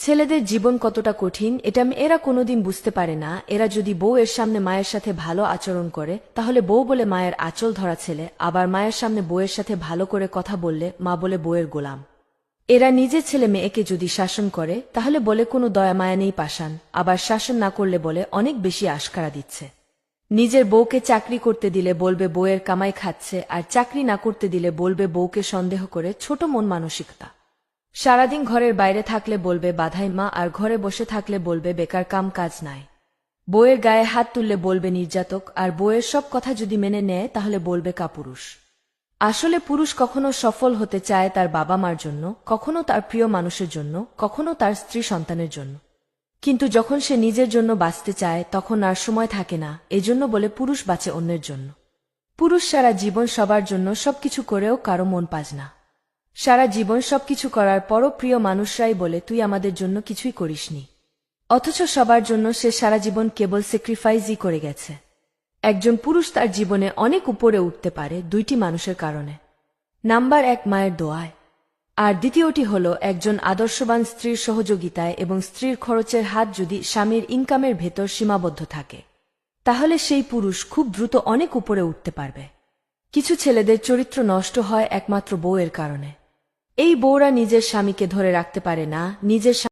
ছেলেদের জীবন কতটা কঠিন এটা এরা কোনোদিন বুঝতে পারে না। এরা যদি বউ এর সামনে মায়ের সাথে ভালো আচরণ করে তাহলে বউ বলে মায়ের আঁচল ধরা ছেলে, আবার মায়ের সামনে বউয়ের সাথে ভালো করে কথা বললে মা বলে বউয়ের গোলাম। এরা নিজের ছেলে মেয়েকে যদি শাসন করে তাহলে বলে কোনো দয়া মায়া নেই পাষাণ, আবার শাসন না করলে বলে অনেক বেশি আশকারা দিচ্ছে। নিজের বউকে চাকরি করতে দিলে বলবে বউয়ের কামাই খাচ্ছে, আর চাকরি না করতে দিলে বলবে বউকে সন্দেহ করে, ছোট মন মানসিকতা। সারাদিন ঘরের বাইরে থাকলে বলবে বাধাই মা, আর ঘরে বসে থাকলে বলবে বেকার, কাম কাজ নাই। বউয়ের গায়ে হাত তুললে বলবে নির্যাতক, আর বউয়ের সব কথা যদি মেনে নেয় তাহলে বলবে কাপুরুষ। আসলে পুরুষ কখনো সফল হতে চায় তার বাবা মার জন্য, কখনো তার প্রিয় মানুষের জন্য, কখনো তার স্ত্রী সন্তানের জন্য। কিন্তু যখন সে নিজের জন্য বাঁচতে চায় তখন আর সময় থাকে না, এজন্য বলে পুরুষ বাঁচে অন্যের জন্য। পুরুষ সারা জীবন সবার জন্য সবকিছু করেও কারো মন পাজ না। সারা জীবন সবকিছু করার পরও প্রিয় মানুষরাই বলে তুই আমাদের জন্য কিছুই করিসনি। অথচ সবার জন্য সে সারা জীবন কেবল স্যাক্রিফাইসই করে গেছে। একজন পুরুষ তার জীবনে অনেক উপরে উঠতে পারে দুইটি মানুষের কারণে। নাম্বার 1, মায়ের দোয়ায়। আর দ্বিতীয়টি হল একজন আদর্শবান স্ত্রীর সহযোগিতায় এবং স্ত্রীর খরচের হাত যদি স্বামীর ইনকামের ভেতর সীমাবদ্ধ থাকে তাহলে সেই পুরুষ খুব দ্রুত অনেক উপরে উঠতে পারবে। কিছু ছেলেদের চরিত্র নষ্ট হয় একমাত্র বউয়ের কারণে। এই বউরা নিজের স্বামীকে ধরে রাখতে পারে না, নিজের